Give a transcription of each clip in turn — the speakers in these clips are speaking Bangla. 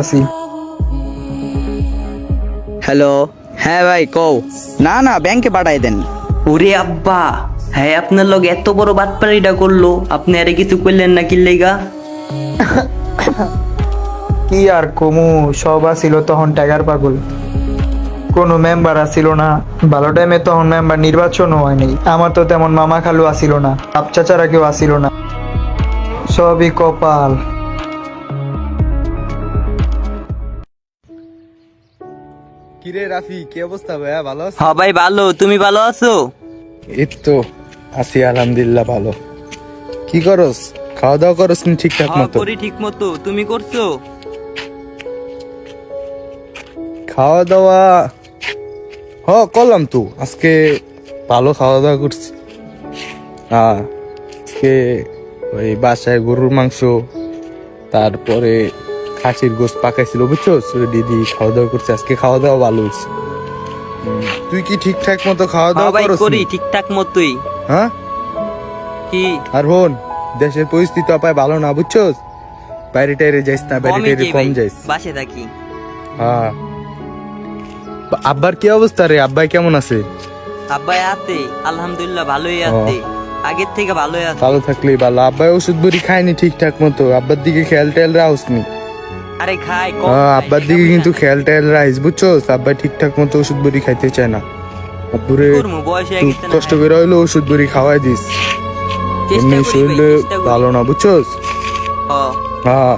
করতাছি। হ্যালো, হ্যাঁ ভাই কও। না না, ব্যাংকে পাঠাই দেন। ওরে আব্বা, হ্যাঁ আপনার লগে এত বড় বাটপাড়িটা করলো, আপনি আরে কিছু করলেন না কি লেগা? কি আর কমু, সব আসিল তখন টাকার পাগল, কোনো মেম্বার আসিল না। ভালো টাইমে তখন মেম্বার নির্বাচনও হয়নি। আমার তো তেমন মামা খালু আসিল না, বাপ চাচারা কেউ আসিল না, সবই কপাল। কিরে রাফি, কি অবস্থা ভাইয়া? ভালো আছো? হ্যাঁ ভাই ভালো, তুমি ভালো আছো? এই তো আছি আলহামদুলিল্লাহ ভালো। কি করস? খাওয়া দাওয়া করস নি ঠিকঠাক হ্যাঁ মতো? করি ঠিক মতো, তুমি করছো? খাওয়া দাওয়া করলাম তো আজকে, ভালো খাওয়া দাওয়া করছি। আজকে ওই বাসায় গরুর মাংস, তারপরে খাসির গোস্ত পাকাইছিল বুঝছো, দিদি খাওয়া দাওয়া করছে আজকে, খাওয়া দাওয়া ভালো হয়েছে। তুই কি ঠিকঠাক মতো খাওয়া হ্যাঁ দাওয়া ভাই করস করি নি? ঠিকঠাক মতোই। হ্যাঁ, কি আর হন, দেশের পরিস্থিতি অপায় ভালো না বুঝছো, বাইরে টাইরে যাইস না, বাইরে কমই টাইরে কি কম ভাই, যাইস। বাসে থাকি। হ্যাঁ, আব্বার কি অবস্থা রে? আব্বাই কেমন আছে? আব্বাই আছে আলহামদুলিল্লাহ ভালোই আছে, আগের থেকে ভালোই আছে। ভালো থাকলেই ভালো। আব্বাই ওষুধ বড়ি খায়নি ঠিকঠাক মতো, আব্বার দিকে খেয়াল টেয়াল রাখসনি। আরে খাই কম হ্যাঁ, খাই, আব্বার সেটা দিকে বুঝি কিন্তু না। খেয়াল টেয়াল রাখিস বুঝছো, আব্বাই ঠিকঠাক মতো ওষুধ বড়ি খাইতে চায় না। আব্বুরে করমু, বয়স হয়ে একটু গেছে না, কষ্ট খাই। করে হইলো ওষুধ বড়ি খাওয়াই দিস, চেষ্টা এমনি করি ভাই, শরীরে চেষ্টা করি। ভালো না বুঝছো। হ্যাঁ, হ্যাঁ,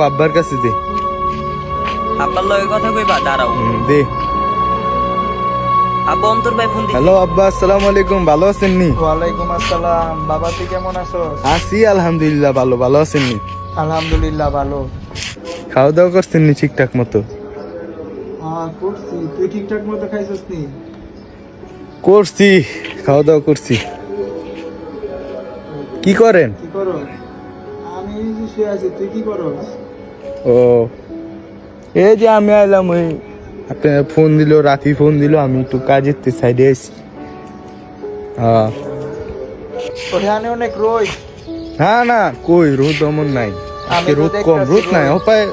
আব্বার কাছে দে। আব্বার লগে কথা কইবা, দাঁড়াও। দে। আব্বা অন্তর ভাই ফোন দিছে। হ্যালো আব্বা, আসসালামু আলাইকুম, ভালো আছেন নি? ওয়ালাইকুম আসসালাম। বাবা তুই কেমন আছো? আছি আলহামদুলিল্লাহ ভালো। ভালো আছেন নি? আলহামদুলিল্লাহ ভালো। খাওয়া দাওয়া করছেন নি ঠিকঠাক মতো? হ্যাঁ করছি, তুই ঠিকঠাক মতো খাইছিস নি? করছি, খাওয়া দাওয়া করছি। কি করেন? কি করো? আমি এই যে শুয়ে আছি, তুই কি করস? ও, এই যে আমি আইলাম, ওই আপনার ফোন দিল, রাফি ফোন দিল, আমি একটু কাজের সাইডে আছি। হ্যাঁ, ওখানে অনেক রোদ। না না, কই রোদ অমন নাই, আজকে আমি তো রোদ কম, দেখতাছি রোদ নাই রোদ। ওপায়।